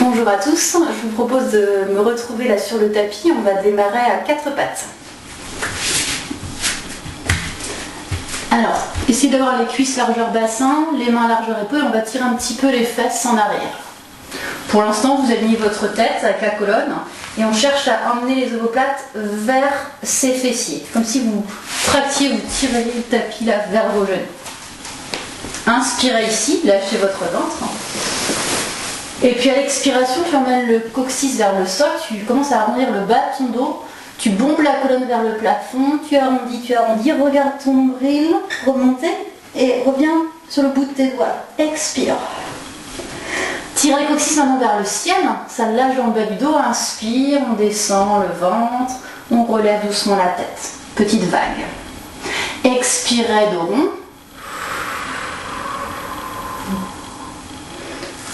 Bonjour à tous, je vous propose de me retrouver là sur le tapis. On va démarrer à 4 pattes. Alors, essayez d'avoir les cuisses largeur bassin, les mains largeur épaule, on va tirer un petit peu les fesses en arrière. Pour l'instant, vous alignez votre tête avec la colonne et on cherche à emmener les omoplates vers ses fessiers. Comme si vous tractiez, vous tirez le tapis là vers vos genoux. Inspirez ici, lâchez votre ventre. Et puis à l'expiration, tu emmènes le coccyx vers le sol, tu commences à arrondir le bas de ton dos, tu bombes la colonne vers le plafond, tu arrondis, regarde ton nombril, remontez et reviens sur le bout de tes doigts. Expire. Tire le coccyx maintenant vers le ciel, ça lâche dans le bas du dos, inspire, on descend le ventre, on relève doucement la tête. Petite vague. Expirez dos rond.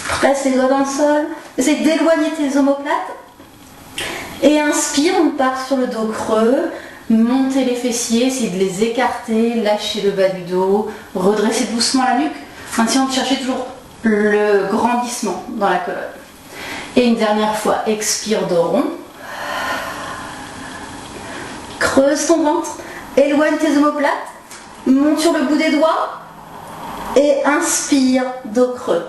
Presse les doigts dans le sol, essaye d'éloigner tes omoplates. Et inspire, on part sur le dos creux, montez les fessiers, essayez de les écarter, lâchez le bas du dos, redressez doucement la nuque, en essayant de chercher toujours le grandissement dans la colonne. Et une dernière fois, expire dos rond. Creuse ton ventre, éloigne tes omoplates, monte sur le bout des doigts et inspire, dos creux.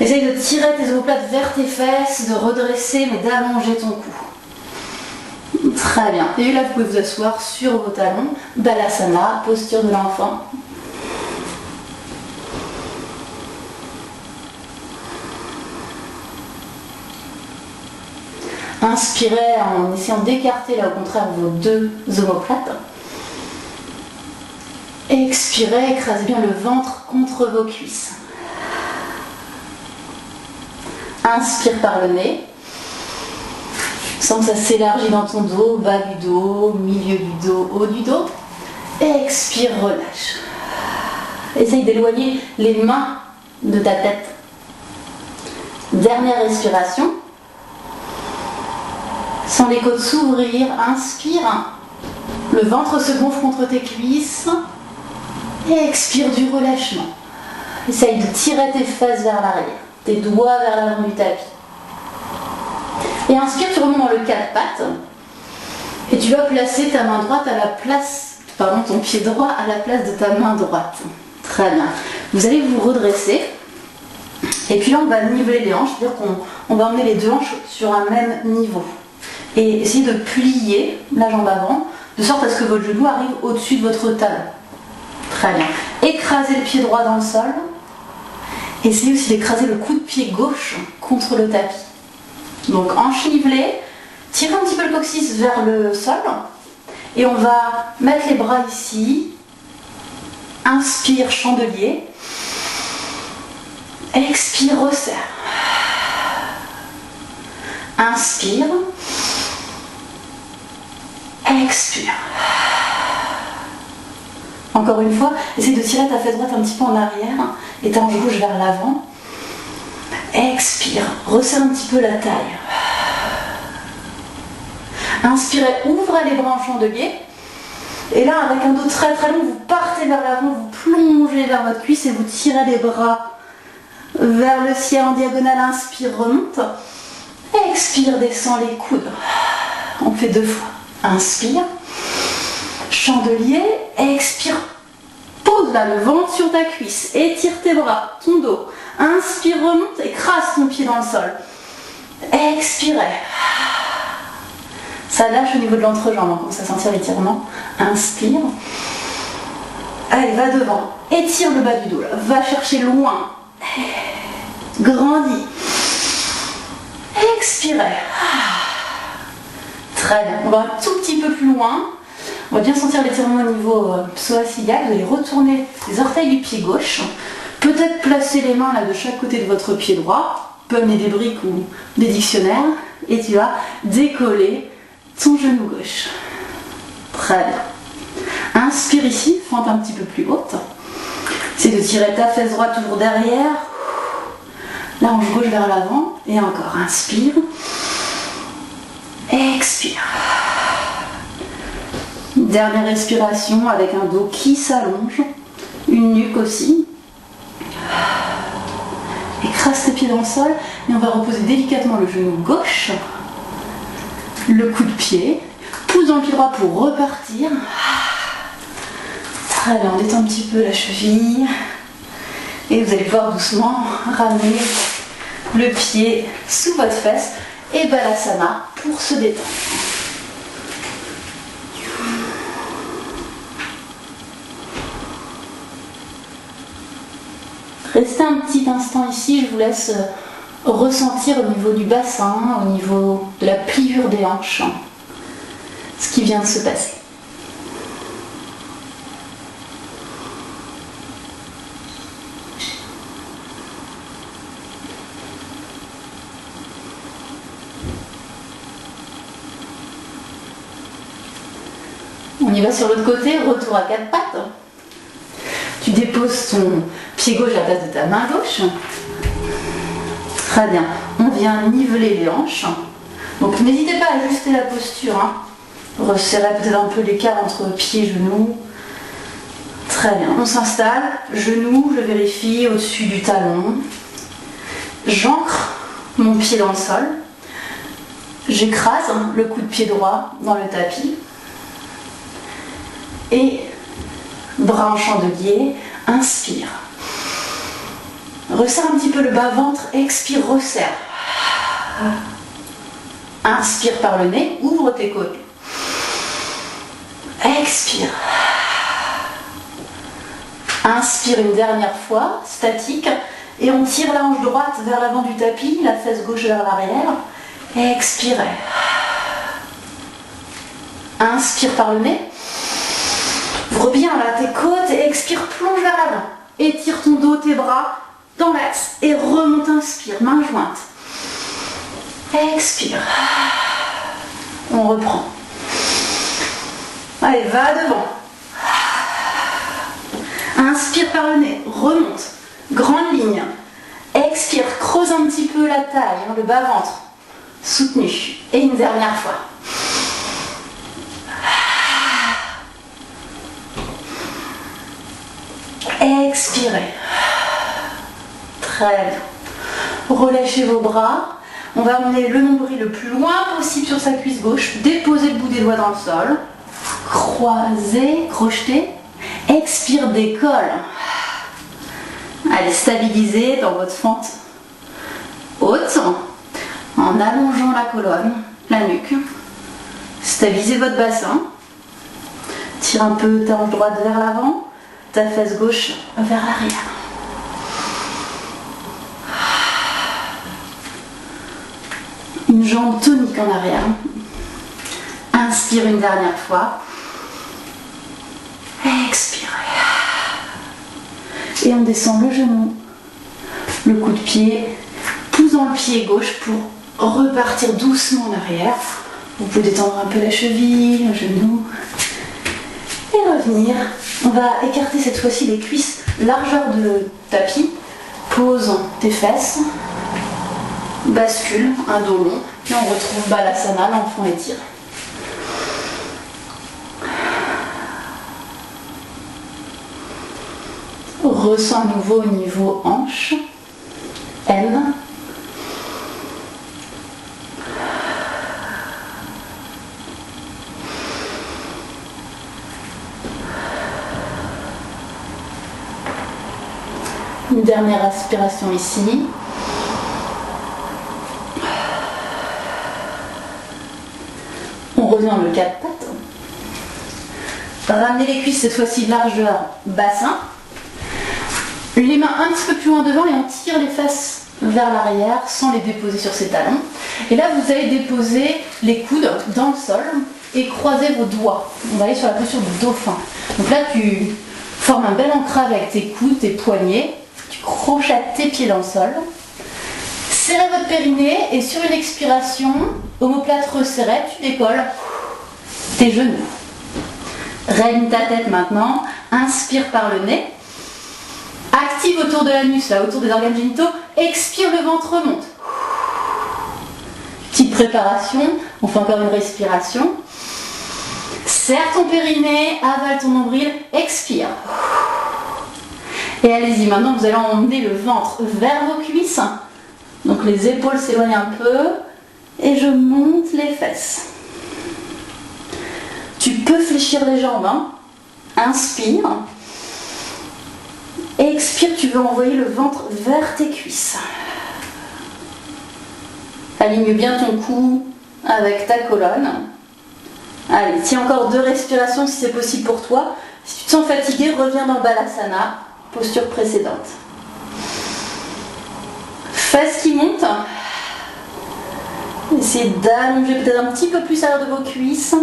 Essaye de tirer tes omoplates vers tes fesses, de redresser mais d'allonger ton cou. Très bien. Et là, vous pouvez vous asseoir sur vos talons. Balasana, posture de l'enfant. Inspirez en essayant d'écarter là au contraire vos deux omoplates. Expirez, écrasez bien le ventre contre vos cuisses. Inspire par le nez. Sens que ça s'élargit dans ton dos, bas du dos, milieu du dos, haut du dos. Expire, relâche. Essaye d'éloigner les mains de ta tête. Dernière respiration. Sens les côtes s'ouvrir. Inspire. Le ventre se gonfle contre tes cuisses. Et expire du relâchement. Essaye de tirer tes fesses vers l'arrière. Tes doigts vers l'avant du tapis. Et inspire, tu remontes dans le 4 pattes. Et tu vas placer ta main droite à la place, ton pied droit à la place de ta main droite. Très bien. Vous allez vous redresser. Et puis là, on va niveler les hanches, c'est-à-dire qu'on va emmener les deux hanches sur un même niveau. Et essayez de plier la jambe avant, de sorte à ce que votre genou arrive au-dessus de votre talon. Très bien. Écrasez le pied droit dans le sol. Essayez aussi d'écraser le coup de pied gauche contre le tapis. Donc hanche nivelée, tirez un petit peu le coccyx vers le sol et on va mettre les bras ici. Inspire, chandelier. Expire, resserre. Inspire. Expire. Encore une fois, essaye de tirer ta fesse droite un petit peu en arrière et ta hanche gauche vers l'avant. Expire, resserre un petit peu la taille. Inspirez, ouvrez les bras en chandelier. Et là, avec un dos très très long, vous partez vers l'avant, vous plongez vers votre cuisse et vous tirez les bras vers le ciel en diagonale. Inspire, remonte. Expire, descend les coudes. On fait 2 fois. Inspire. Chandelier, expire, pose là le ventre sur ta cuisse, étire tes bras, ton dos, inspire, remonte, écrase ton pied dans le sol, expirez, ça lâche au niveau de l'entrejambe, on commence à sentir l'étirement, inspire, allez va devant, étire le bas du dos, là. Va chercher loin, grandis, expirez, très bien, on va un tout petit peu plus loin. On va bien sentir l'étirement au niveau psoas-iliaque. Vous allez retourner les orteils du pied gauche. Peut-être placer les mains là de chaque côté de votre pied droit. Tu peux amener des briques ou des dictionnaires. Et tu vas décoller ton genou gauche. Très bien. Inspire ici, fente un petit peu plus haute. C'est de tirer ta fesse droite toujours derrière. La hanche gauche vers l'avant. Et encore, inspire. Expire. Dernière respiration avec un dos qui s'allonge, une nuque aussi. Écrase tes pieds dans le sol et on va reposer délicatement le genou gauche, le coup de pied, pousse dans le pied droit pour repartir. Très bien, on détend un petit peu la cheville et vous allez pouvoir doucement ramener le pied sous votre fesse et Balasana pour se détendre. Restez un petit instant ici, je vous laisse ressentir au niveau du bassin, au niveau de la pliure des hanches, ce qui vient de se passer. On y va sur l'autre côté, retour à quatre pattes. Tu déposes ton pied gauche à la place de ta main gauche. Très bien. On vient niveler les hanches. Donc n'hésitez pas à ajuster la posture. Resserrez peut-être un peu l'écart entre pied et genou. Très bien. On s'installe. Genou, je vérifie au-dessus du talon. J'ancre mon pied dans le sol. J'écrase le coup de pied droit dans le tapis. Et bras en chandelier, inspire. Resserre un petit peu le bas-ventre, expire, resserre. Inspire par le nez, ouvre tes côtes. Expire. Inspire une dernière fois, statique, et on tire la hanche droite vers l'avant du tapis, la fesse gauche vers l'arrière. Expirez. Inspire par le nez. Ouvre bien là tes côtes et expire, plonge vers l'avant. Étire ton dos, tes bras dans l'axe et remonte, inspire, main jointe. Expire. On reprend. Allez, va devant. Inspire par le nez, remonte. Grande ligne. Expire, creuse un petit peu la taille, le bas-ventre. Soutenu. Et une dernière fois. Expirez. Très bien. Relâchez vos bras. On va emmener le nombril le plus loin possible sur sa cuisse gauche. Déposez le bout des doigts dans le sol. Croisez, crochetez. Expire, décolle. Allez, stabilisez dans votre fente haute en allongeant la colonne, la nuque. Stabilisez votre bassin. Tire un peu ta hanche droite vers l'avant. Ta fesse gauche vers l'arrière. Une jambe tonique en arrière. Inspire une dernière fois. Expirez. Et on descend le genou, le coup de pied, pousse dans le pied gauche pour repartir doucement en arrière. Vous pouvez détendre un peu la cheville, le genou. Et revenir. On va écarter cette fois-ci les cuisses, largeur de tapis. Pose tes fesses. Bascule, un dos long. Et on retrouve Balasana, l'enfant étiré. Ressens à nouveau au niveau hanche. M. Une dernière aspiration ici. On revient le quatre pattes. Ramenez les cuisses cette fois-ci largeur bassin. Les mains un petit peu plus loin devant et on tire les fesses vers l'arrière sans les déposer sur ses talons. Et là vous allez déposer les coudes dans le sol et croiser vos doigts. On va aller sur la posture du dauphin. Donc là tu formes un bel ancrage avec tes coudes, tes poignets. Tu crochettes tes pieds dans le sol. Serrez votre périnée et sur une expiration, omoplate resserrée, tu décolles tes genoux. Règne ta tête maintenant. Inspire par le nez. Active autour de l'anus, là, autour des organes génitaux. Expire, le ventre remonte. Petite préparation. On fait encore une respiration. Serre ton périnée, avale ton nombril. Expire. Et allez-y, maintenant vous allez emmener le ventre vers vos cuisses. Donc les épaules s'éloignent un peu. Et je monte les fesses. Tu peux fléchir les jambes. Hein. Inspire. Expire, tu veux envoyer le ventre vers tes cuisses. Aligne bien ton cou avec ta colonne. Allez, tiens encore 2 respirations si c'est possible pour toi. Si tu te sens fatigué, reviens dans Balasana, posture précédente. Fesses qui montent. Essayez d'allonger peut-être un petit peu plus à l'heure de vos cuisses.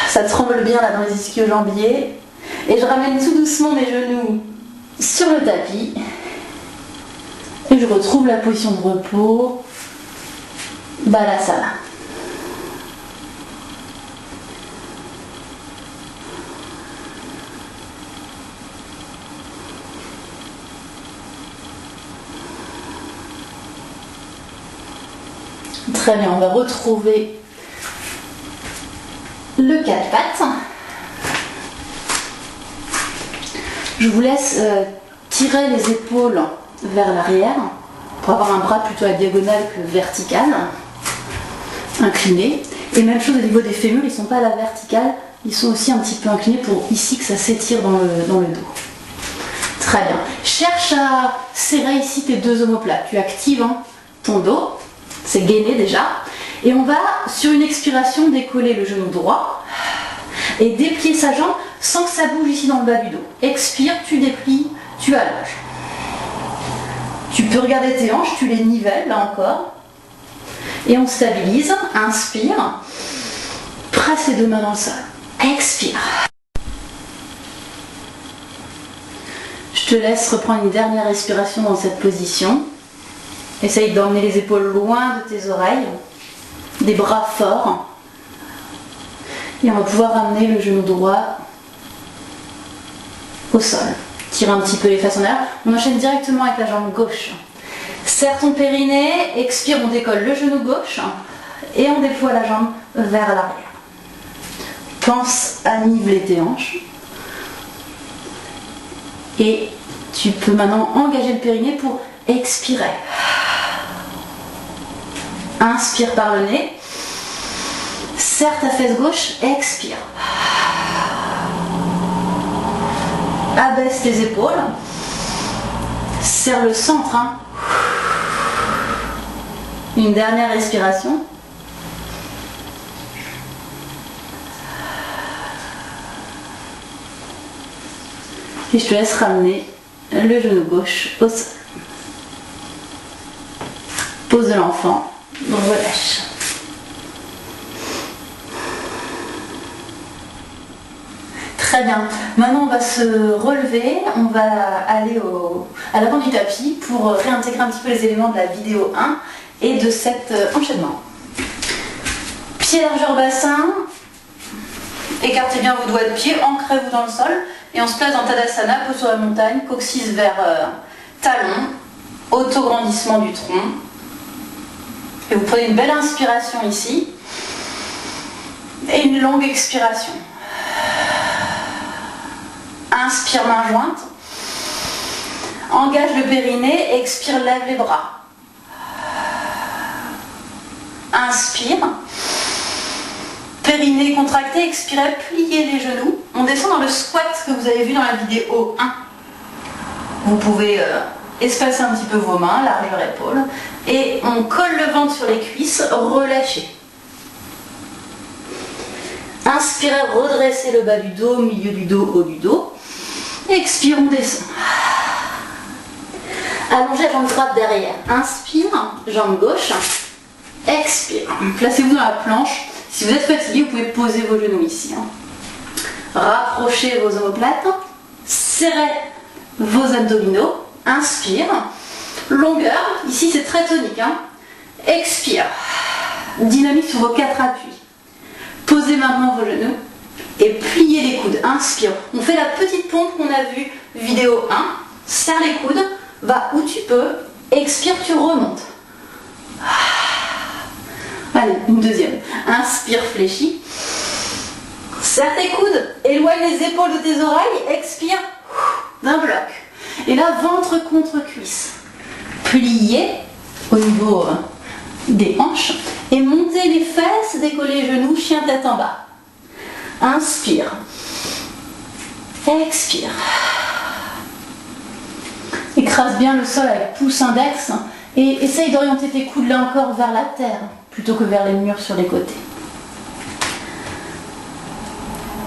Ça tremble bien là dans les ischio-jambiers. Et je ramène tout doucement mes genoux sur le tapis. Et je retrouve la position de repos. Balasana. Très bien, on va retrouver le 4 pattes. Je vous laisse tirer les épaules vers l'arrière pour avoir un bras plutôt à diagonale que vertical, incliné. Et même chose au niveau des fémurs, ils ne sont pas à la verticale, ils sont aussi un petit peu inclinés pour ici que ça s'étire dans le dos. Très bien. Cherche à serrer ici tes 2 omoplates. Tu actives ton dos. C'est gainé déjà. Et on va, sur une expiration, décoller le genou droit et déplier sa jambe sans que ça bouge ici dans le bas du dos. Expire, tu déplies, tu allonges. Tu peux regarder tes hanches, tu les nivelles, là encore. Et on stabilise. Inspire. Presse les 2 mains dans le sol. Expire. Je te laisse reprendre une dernière respiration dans cette position. Essaye d'emmener les épaules loin de tes oreilles, des bras forts. Et on va pouvoir amener le genou droit au sol. Tire un petit peu les fesses en arrière. On enchaîne directement avec la jambe gauche. Serre ton périnée, expire, on décolle le genou gauche et on déploie la jambe vers l'arrière. Pense à niveler tes hanches. Et tu peux maintenant engager le périnée pour expirer. Inspire par le nez. Serre ta fesse gauche, expire. Abaisse tes épaules. Serre le centre. Une dernière respiration. Et je te laisse ramener le genou gauche au sol. Pose de l'enfant, relâche. Très bien. Maintenant, on va se relever. On va aller à l'avant du tapis pour réintégrer un petit peu les éléments de la vidéo 1 et de cet enchaînement. Pied largeur bassin. Écartez bien vos doigts de pied, ancrez-vous dans le sol. Et on se place dans Tadasana, pose sur la montagne, coccyx vers talon, autograndissement du tronc. Et vous prenez une belle inspiration ici et une longue expiration. Inspire, main jointe. Engage le périnée, expire, lève les bras. Inspire. Périnée contracté, expirez, pliez les genoux. On descend dans le squat que vous avez vu dans la vidéo 1. Vous pouvez espacer un petit peu vos mains, largeur épaule. Et on colle le ventre sur les cuisses, relâchez. Inspirez, redressez le bas du dos, milieu du dos, haut du dos. Expire, on descend. Allongez la jambe droite derrière. Inspire, jambe gauche. Expire. Placez-vous dans la planche. Si vous êtes fatigué, vous pouvez poser vos genoux ici. Rapprochez vos omoplates. Serrez vos abdominaux. Inspire. Longueur. Ici, c'est très tonique. Expire. Dynamique sur vos 4 appuis. Posez maintenant vos genoux et pliez les coudes. Inspire. On fait la petite pompe qu'on a vue vidéo 1. Serre les coudes. Va où tu peux. Expire, tu remontes. Allez, une deuxième. Inspire, fléchis. Serre tes coudes, éloigne les épaules de tes oreilles, expire d'un bloc. Et là, ventre contre cuisse. Pliez au niveau des hanches et montez les fesses, décollez les genoux, chien tête en bas. Inspire. Expire. Écrase bien le sol avec pouce index et essaye d'orienter tes coudes là encore vers la terre plutôt que vers les murs sur les côtés.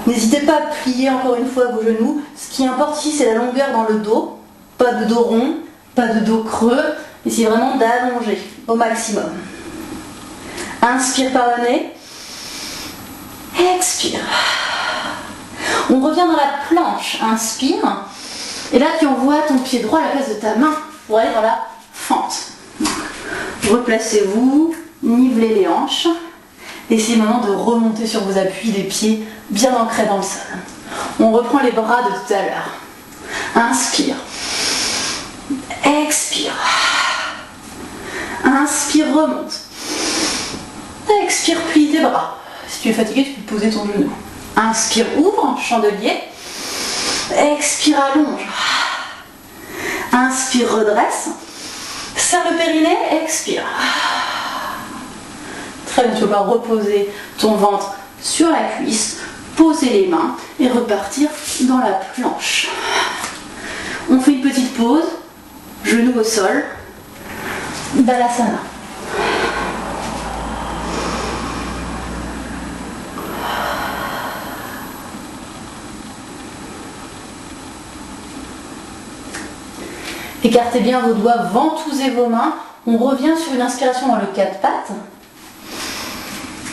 N'hésitez pas à plier encore une fois vos genoux. Ce qui importe ici, c'est la longueur dans le dos. Pas de dos rond, pas de dos creux. Essayez vraiment d'allonger au maximum. Inspire par le nez. Expire. On revient dans la planche. Inspire. Et là, tu envoies ton pied droit à la place de ta main pour aller dans la fente. Replacez-vous, nivelez les hanches. Essayez maintenant de remonter sur vos appuis des pieds bien ancrés dans le sol. On reprend les bras de tout à l'heure. Inspire. Expire. Inspire, remonte. Expire, plie tes bras. Si tu es fatigué, tu peux poser ton genou. Inspire, ouvre, chandelier. Expire, allonge. Inspire, redresse. Serre le périnée, expire. Très bien, tu vas reposer ton ventre sur la cuisse, poser les mains et repartir dans la planche. On fait une petite pause, genoux au sol, Balasana. Écartez bien vos doigts, ventousez vos mains. On revient sur une inspiration dans le quatre pattes.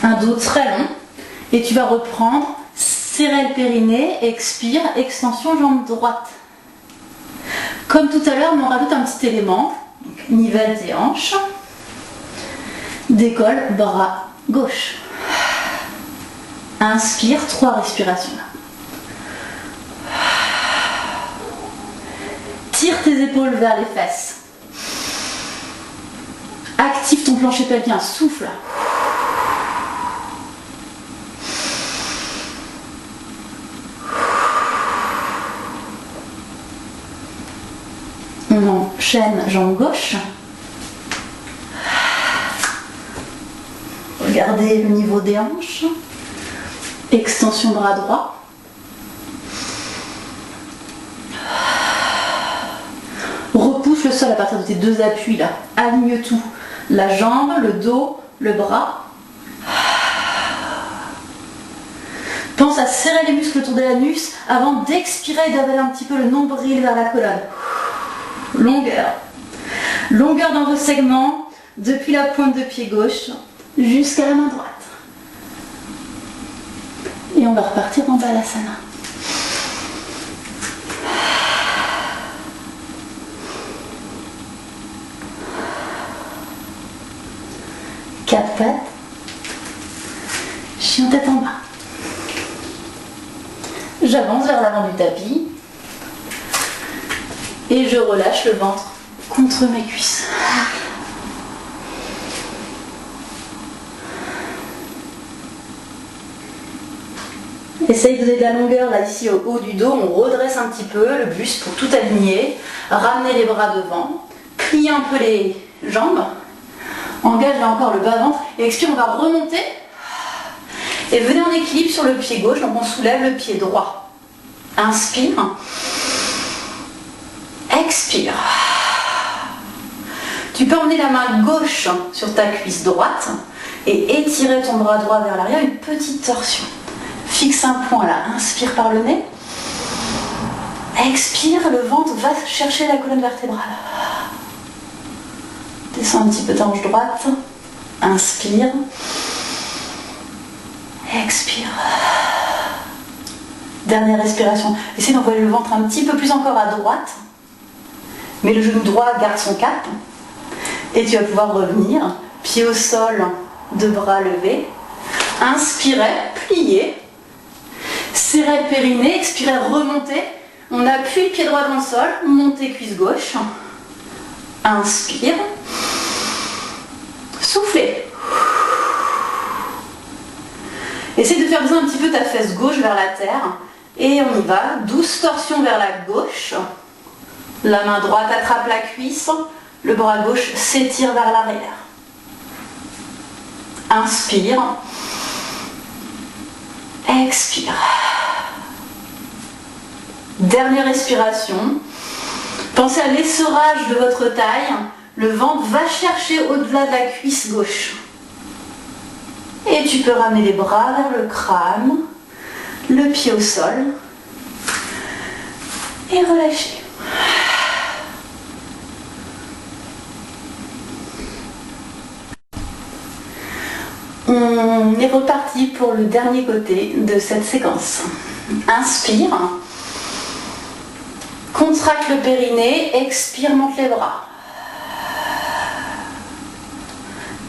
Un dos très long. Et tu vas reprendre, serrer le périnée, expire, extension jambe droite. Comme tout à l'heure, on rajoute un petit élément. Donc, nivelle tes hanches. Décolle, bras gauche. Inspire, 3 respirations. Tire tes épaules vers les fesses. Active ton plancher pelvien, souffle. On enchaîne jambe gauche. Regardez le niveau des hanches. Extension bras droit. Repousse le sol à partir de tes 2 appuis là. Aligne tout. La jambe, le dos, le bras. Pense à serrer les muscles autour de l'anus avant d'expirer et d'avaler un petit peu le nombril vers la colonne. Longueur. Longueur dans vos segments, depuis la pointe de pied gauche jusqu'à la main droite. Et on va repartir en Balasana. Quatre pattes. Chien tête en bas. J'avance vers l'avant du tapis. Et je relâche le ventre contre mes cuisses. Essaye de donner de la longueur là ici au haut du dos. On redresse un petit peu le buste pour tout aligner. Ramenez les bras devant. Pliez un peu les jambes. Engage là encore le bas-ventre. Et expire, on va remonter. Et venez en équilibre sur le pied gauche. Donc on soulève le pied droit. Inspire. Expire. Tu peux emmener la main gauche sur ta cuisse droite et étirer ton bras droit vers l'arrière, une petite torsion. Fixe un point là, inspire par le nez. Expire, le ventre va chercher la colonne vertébrale. Descends un petit peu ta hanche droite. Inspire. Expire. Dernière respiration. Essaye d'envoyer le ventre un petit peu plus encore à droite. Mais le genou droit garde son cap. Et tu vas pouvoir revenir. Pied au sol, 2 bras levés. Inspirez, pliez. Serrez le périnée, expirez, remontez. On appuie le pied droit dans le sol, montez cuisse gauche. Inspire. Soufflez. Essaye de faire bouger un petit peu ta fesse gauche vers la terre. Et on y va. Douce torsion vers la gauche. La main droite attrape la cuisse. Le bras gauche s'étire vers l'arrière. Inspire. Expire. Dernière respiration. Pensez à l'essorage de votre taille. Le ventre va chercher au-delà de la cuisse gauche. Et tu peux ramener les bras vers le crâne, le pied au sol. Et relâcher. On est reparti pour le dernier côté de cette séquence. Inspire. Contracte le périnée, expire, monte les bras.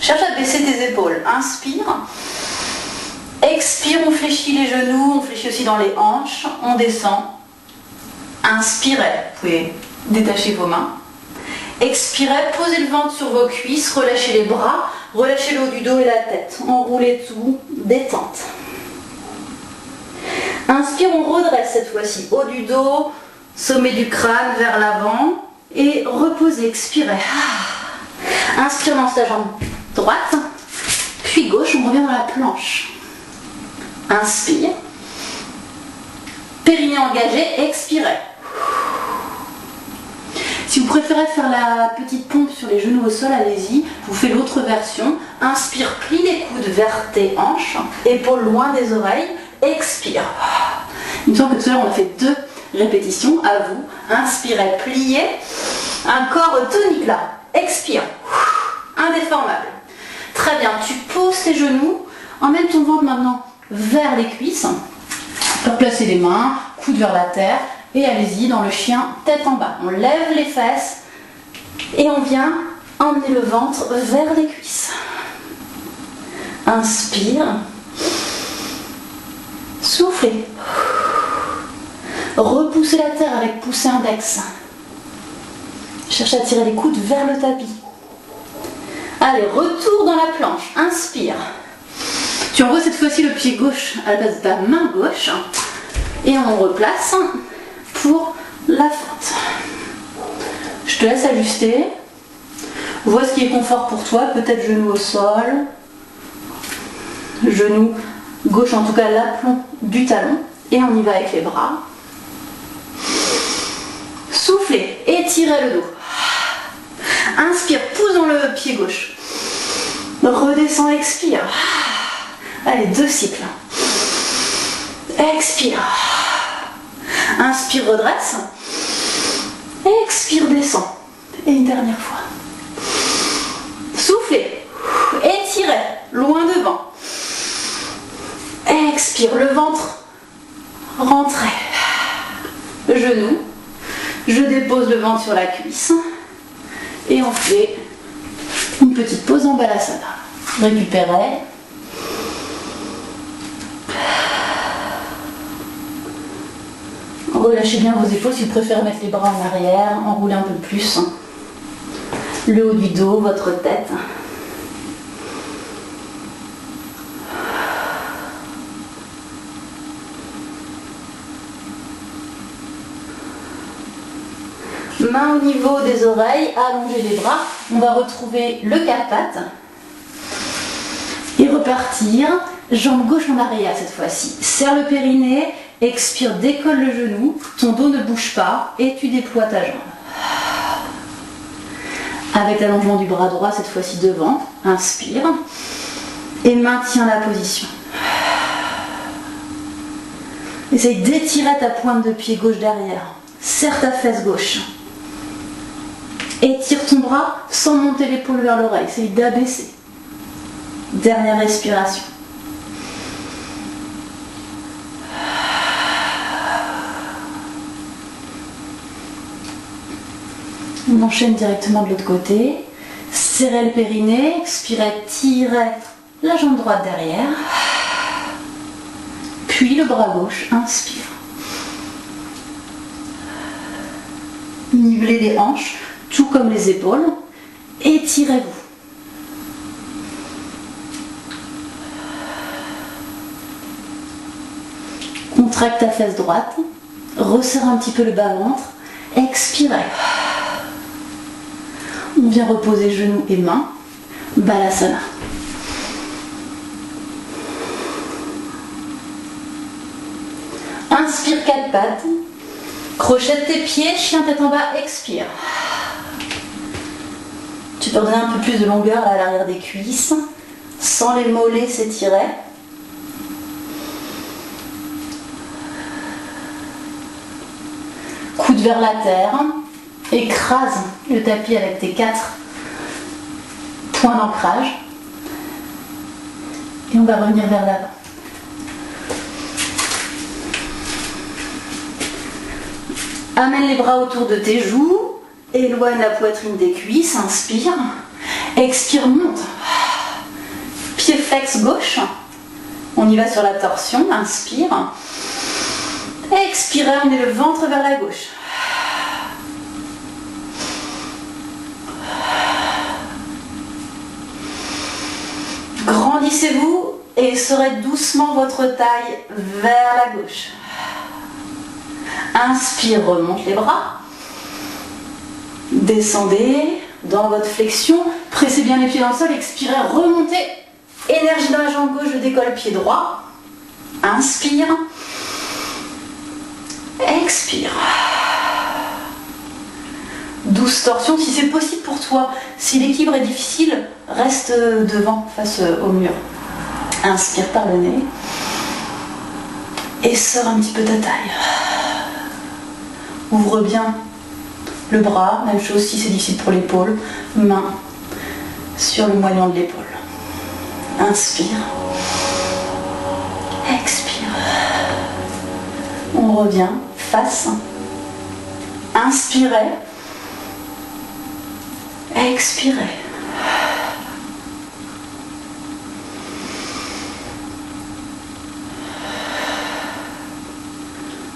Cherche à baisser tes épaules. Inspire. Expire, on fléchit les genoux, on fléchit aussi dans les hanches. On descend. Inspirez. Vous pouvez détacher vos mains. Expirez, posez le ventre sur vos cuisses, relâchez les bras, relâchez le haut du dos et la tête. Enroulez tout, détente. Inspire, on redresse cette fois-ci. Haut du dos, sommet du crâne vers l'avant. Et reposez, expirez. Inspire, lance la jambe droite, puis gauche, on revient dans la planche. Inspire. Périnée engagé, expirez. Si vous préférez faire la petite pompe sur les genoux au sol, allez-y. Vous faites l'autre version. Inspire, plie les coudes vers tes hanches. Épaules loin des oreilles. Expire. Il me semble que tout à l'heure on a fait 2 répétitions. À vous. Inspirez, pliez. Un corps tonique là. Expire. Indéformable. Très bien. Tu poses tes genoux. Emmène ton ventre maintenant vers les cuisses. Replacez les mains. Coude vers la terre. Et allez-y dans le chien, tête en bas. On lève les fesses et on vient emmener le ventre vers les cuisses. Inspire. Soufflez. Repoussez la terre avec poussée index. Cherchez à tirer les coudes vers le tapis. Allez, retour dans la planche. Inspire. Tu envoies cette fois-ci le pied gauche à la place de ta main gauche. Et on replace pour la fente. Je te laisse ajuster. Vois ce qui est confort pour toi. Peut-être genou au sol. Genou gauche, en tout cas l'aplomb du talon. Et on y va avec les bras. Soufflez. Étirez le dos. Inspire. Pousse dans le pied gauche. Redescends. Expire. Allez, 2 cycles. Expire. Inspire, redresse. Expire, descend. Et une dernière fois. Soufflez. Étirez. Loin devant. Expire. Le ventre. Rentrez. Genou. Je dépose le ventre sur la cuisse. Et on fait une petite pause en balasana. Récupérez. Relâchez bien vos épaules si vous préférez mettre les bras en arrière, enroulez un peu plus. Le haut du dos, votre tête. Main au niveau des oreilles, allongez les bras. On va retrouver le quatre-pattes. Et repartir. Jambe gauche en arrière cette fois-ci. Serre le périnée. Expire, décolle le genou, ton dos ne bouge pas et tu déploies ta jambe. Avec l'allongement du bras droit, cette fois-ci devant, inspire et maintiens la position. Essaye d'étirer ta pointe de pied gauche derrière. Serre ta fesse gauche. Étire ton bras sans monter l'épaule vers l'oreille. Essaye d'abaisser. Dernière respiration. On enchaîne directement de l'autre côté. Serrez le périnée, expirez, tirez la jambe droite derrière. Puis le bras gauche, inspire. Nivelez les hanches, tout comme les épaules. Étirez-vous. Contracte ta fesse droite, resserre un petit peu le bas-ventre, expirez. On vient reposer genoux et mains, Balasana. Inspire 4 pattes, crochette tes pieds, chien tête en bas, expire. Tu peux donner un peu plus de longueur à l'arrière des cuisses, sans les mollets s'étirer. Coude vers la terre, écrase le tapis avec tes 4 points d'ancrage et on va revenir vers l'avant. Amène les bras autour de tes joues, éloigne la poitrine des cuisses, inspire, expire, monte. Pied flex gauche, on y va sur la torsion, inspire, expirez, emmenez le ventre vers la gauche. Grandissez-vous et serrez doucement votre taille vers la gauche. Inspire, remonte les bras. Descendez dans votre flexion. Pressez bien les pieds dans le sol. Expirez, remontez. Énergie dans la jambe gauche, je décolle pied droit. Inspire. Expire. Douce torsion si c'est possible pour toi. Si l'équilibre est difficile, reste devant, face au mur. Inspire par le nez. Et serre un petit peu ta taille. Ouvre bien le bras, même chose si c'est difficile pour l'épaule. Main sur le moignon de l'épaule. Inspire. Expire. On revient face. Inspirez. Expirez.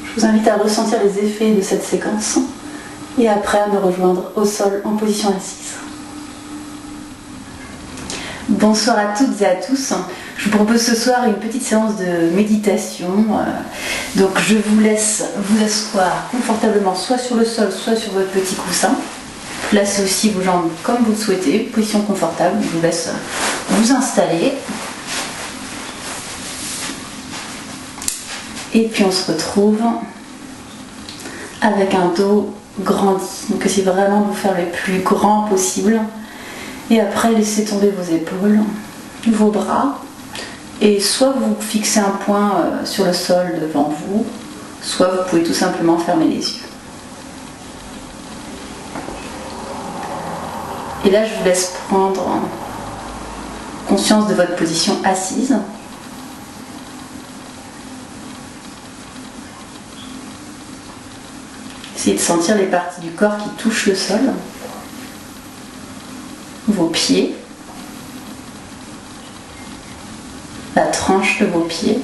Je vous invite à ressentir les effets de cette séquence et après à me rejoindre au sol en position assise. Bonsoir à toutes et à tous. Je vous propose ce soir une petite séance de méditation. Donc je vous laisse vous asseoir confortablement soit sur le sol, soit sur votre petit coussin. Placez aussi vos jambes comme vous le souhaitez, position confortable. Je vous laisse vous installer. Et puis on se retrouve avec un dos grandi. Donc essayez vraiment de vous faire le plus grand possible. Et après laissez tomber vos épaules, vos bras. Et soit vous fixez un point sur le sol devant vous, soit vous pouvez tout simplement fermer les yeux. Et là je vous laisse prendre conscience de votre position assise. Essayez de sentir les parties du corps qui touchent le sol, vos pieds, la tranche de vos pieds,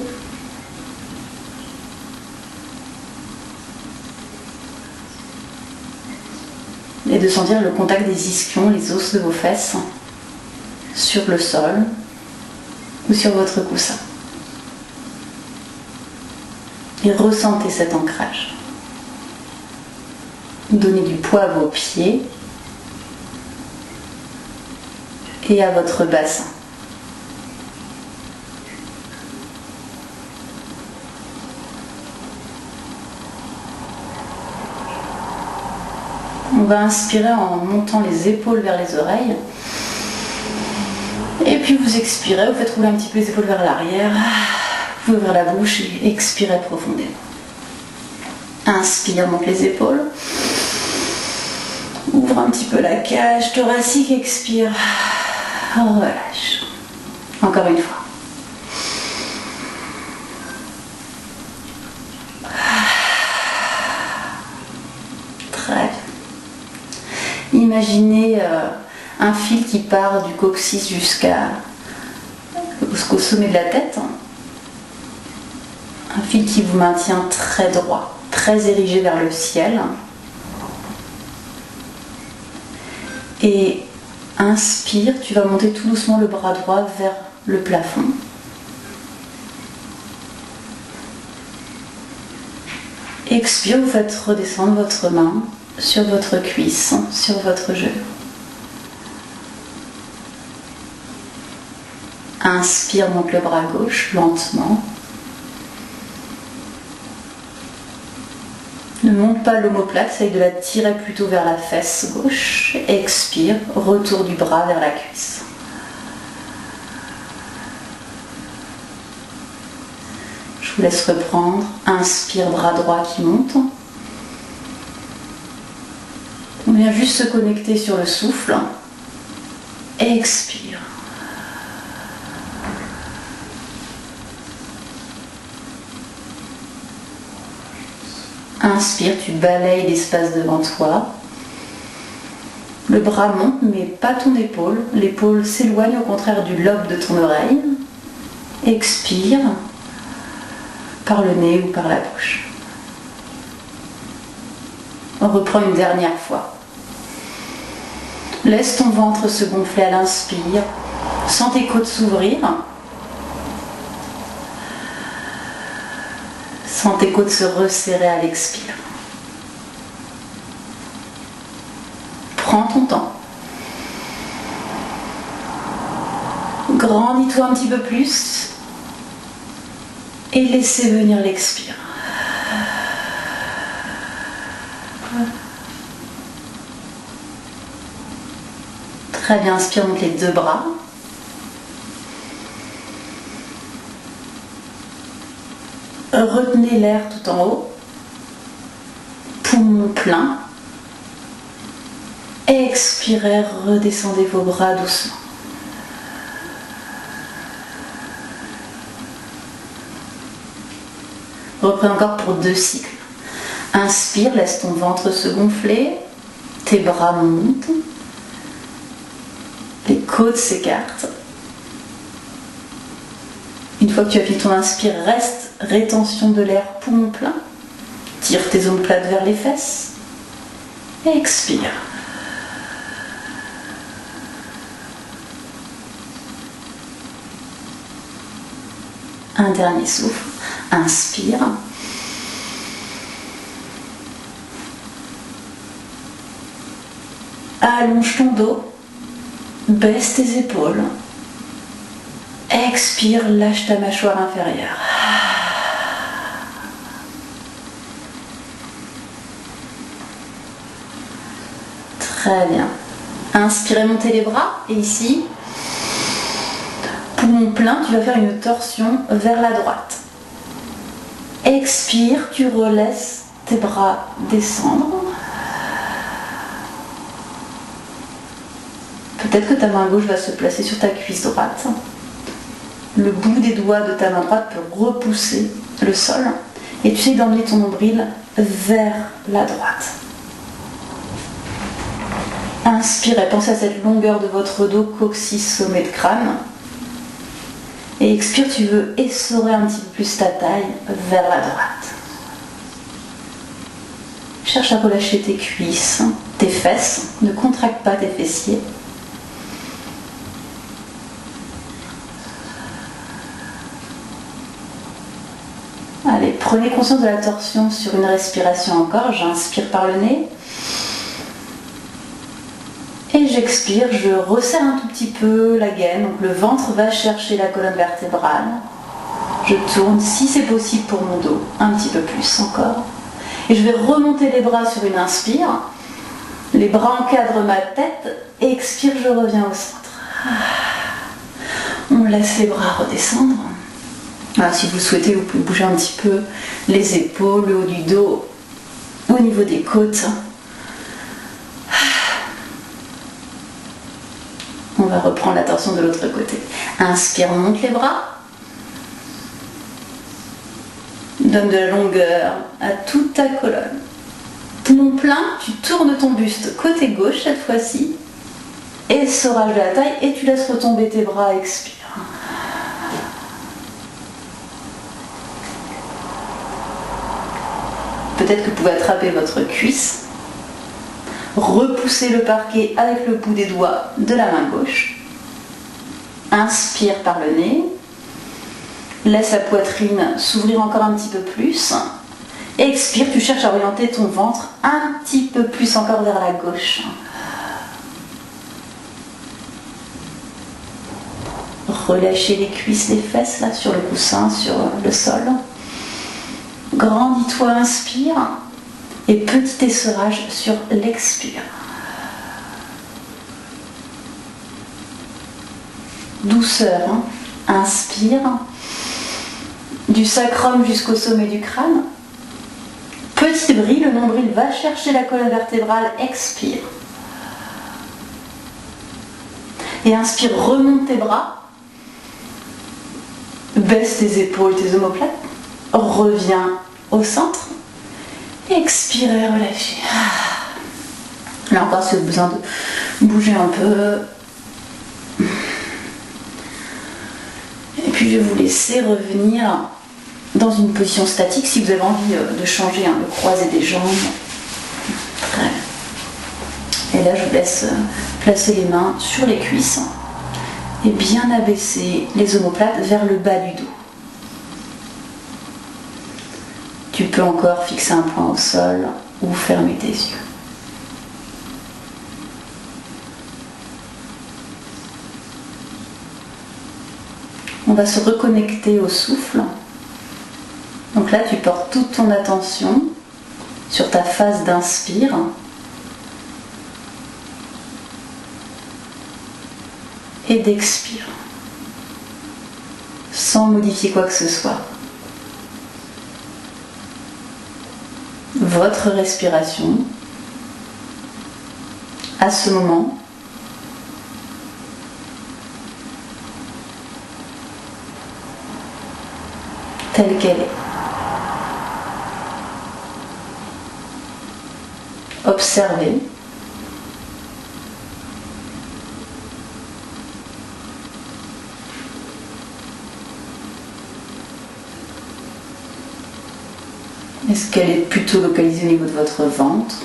et de sentir le contact des ischions, les os de vos fesses, sur le sol ou sur votre coussin. Et ressentez cet ancrage. Donnez du poids à vos pieds et à votre bassin. On va inspirer en montant les épaules vers les oreilles. Et puis vous expirez, vous faites rouler un petit peu les épaules vers l'arrière. Vous ouvrez la bouche et expirez profondément. Inspire, monte les épaules. Ouvre un petit peu la cage thoracique, expire. Relâche. Encore une fois. Très bien. Imaginez un fil qui part du coccyx jusqu'au sommet de la tête. Un fil qui vous maintient très droit, très érigé vers le ciel. Et inspire, tu vas monter tout doucement le bras droit vers le plafond. Expire, vous faites redescendre votre main sur votre cuisse, sur votre genou. Inspire, monte le bras gauche lentement. Ne monte pas l'omoplate, essaye de la tirer plutôt vers la fesse gauche. Expire, retour du bras vers la cuisse. Je vous laisse reprendre. Inspire, bras droit qui monte. On vient juste se connecter sur le souffle. Expire. Inspire, tu balayes l'espace devant toi. Le bras monte, mais pas ton épaule. L'épaule s'éloigne au contraire du lobe de ton oreille. Expire par le nez ou par la bouche. On reprend une dernière fois. Laisse ton ventre se gonfler à l'inspire. Sens tes côtes s'ouvrir. Sens tes côtes se resserrer à l'expire. Prends ton temps. Grandis-toi un petit peu plus et laissez venir l'expire. Très bien, inspire, monte les deux bras. Retenez l'air tout en haut. Poumon plein. Expirez, redescendez vos bras doucement. Reprenez encore pour 2 cycles. Inspire, laisse ton ventre se gonfler. Tes bras montent. Les côtes s'écartent. Une fois que tu as fini ton inspire, reste rétention de l'air, poumon plein. Tire tes omoplates vers les fesses. Expire. Un dernier souffle. Inspire. Allonge ton dos. Baisse tes épaules. Expire, lâche ta mâchoire inférieure. Très bien. Inspirez, montez les bras. Et ici, poumon plein, tu vas faire une torsion vers la droite. Expire, tu relaisses tes bras descendre. Peut-être que ta main gauche va se placer sur ta cuisse droite. Le bout des doigts de ta main droite peut repousser le sol. Et tu essaies d'emmener ton nombril vers la droite. Inspirez, pensez à cette longueur de votre dos, coccyx, sommet de crâne. Et expire, tu veux essorer un petit peu plus ta taille vers la droite. Cherche à relâcher tes cuisses, tes fesses. Ne contracte pas tes fessiers. Allez, prenez conscience de la torsion sur une respiration encore. J'inspire par le nez. Et j'expire, je resserre un tout petit peu la gaine. Donc le ventre va chercher la colonne vertébrale. Je tourne, si c'est possible pour mon dos, un petit peu plus encore. Et je vais remonter les bras sur une inspire. Les bras encadrent ma tête. Et expire, je reviens au centre. On laisse les bras redescendre. Voilà, si vous souhaitez, vous pouvez bouger un petit peu les épaules, le haut du dos, au niveau des côtes. On va reprendre la torsion de l'autre côté. Inspire, monte les bras. Donne de la longueur à toute ta colonne. Poumon plein, tu tournes ton buste côté gauche cette fois-ci. Essorage de la taille et tu laisses retomber tes bras, expire. Peut-être que vous pouvez attraper votre cuisse, repousser le parquet avec le bout des doigts de la main gauche. Inspire par le nez, laisse la poitrine s'ouvrir encore un petit peu plus. Expire, tu cherches à orienter ton ventre un petit peu plus encore vers la gauche. Relâchez les cuisses, les fesses là sur le coussin, sur le sol. Grandis-toi, inspire. Et petit essorage sur l'expire. Douceur, hein. Inspire. Du sacrum jusqu'au sommet du crâne. Petit bris, le nombril va chercher la colonne vertébrale, expire. Et inspire, remonte tes bras. Baisse tes épaules, tes omoplates. Reviens au centre. Expirez, relâchez. Là encore, si vous avez besoin de bouger un peu. Et puis je vais vous laisser revenir dans une position statique si vous avez envie de changer, de croiser des jambes. Très bien. Et là, je vous laisse placer les mains sur les cuisses et bien abaisser les omoplates vers le bas du dos. Tu peux encore fixer un point au sol ou fermer tes yeux. On va se reconnecter au souffle. Donc là, tu portes toute ton attention sur ta phase d'inspire. Et d'expire. Sans modifier quoi que ce soit. Votre respiration à ce moment telle qu'elle est. Observez. Est-ce qu'elle est plutôt localisée au niveau de votre ventre,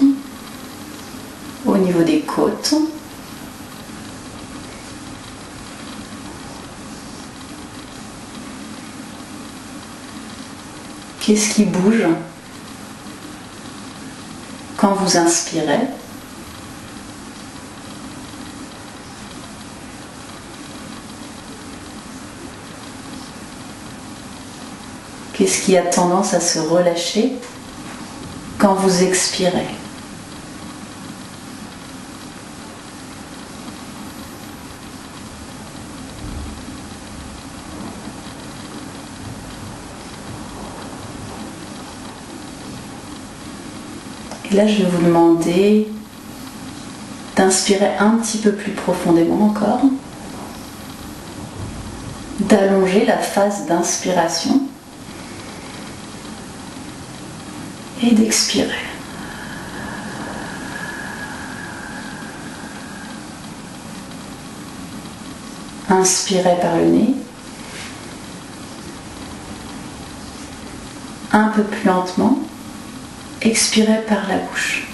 au niveau des côtes? Qu'est-ce qui bouge quand vous inspirez? Qu'est-ce qui a tendance à se relâcher quand vous expirez? Et là, je vais vous demander d'inspirer un petit peu plus profondément encore, d'allonger la phase d'inspiration et d'expirer. Inspirez par le nez, un peu plus lentement, expirez par la bouche.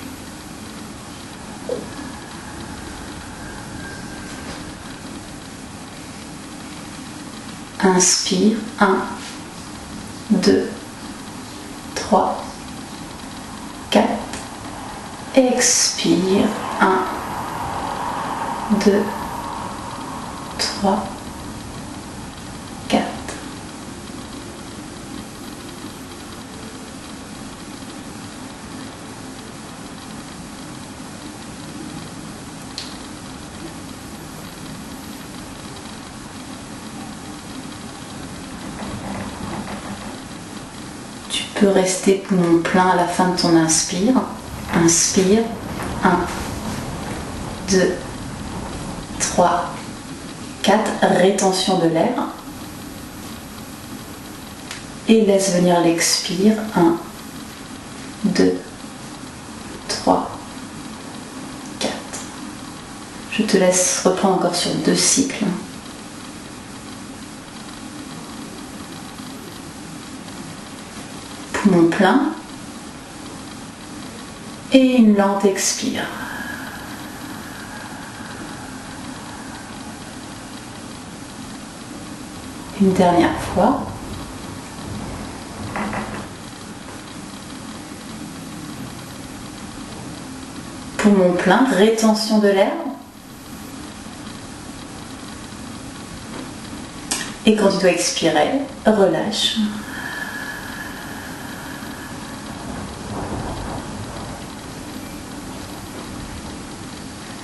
Inspire, 1, 2, 3, 4. Expire, 1, 2, 3, 4. Tu peux rester poumon plein à la fin de ton inspire. Inspire, 1, 2, 3, 4, rétention de l'air. Et laisse venir l'expire, 1, 2, 3, 4. Je te laisse reprendre encore sur 2 cycles. Poumon plein. Et une lente expire. Une dernière fois. Poumon plein, rétention de l'air. Et quand tu dois expirer, relâche.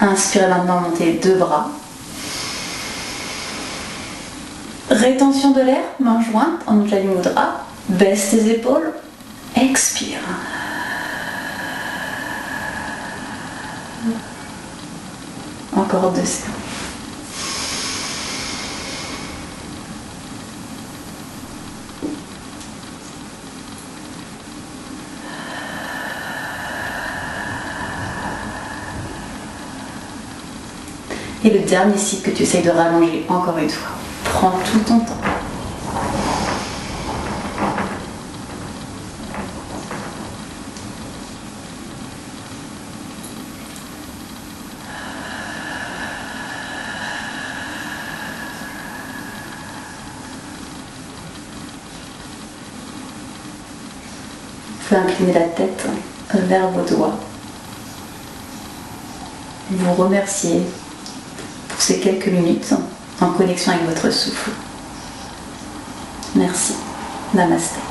Inspirez maintenant, montez les deux bras. Rétention de l'air, main jointe, Anjali Mudra. Baisse tes épaules. Expire. Encore 2 séances. Et le dernier cycle que tu essayes de rallonger encore une fois. Prends tout ton temps. Vous pouvez incliner la tête vers vos doigts. Vous remerciez pour ces quelques minutes en connexion avec votre souffle. Merci. Namasté.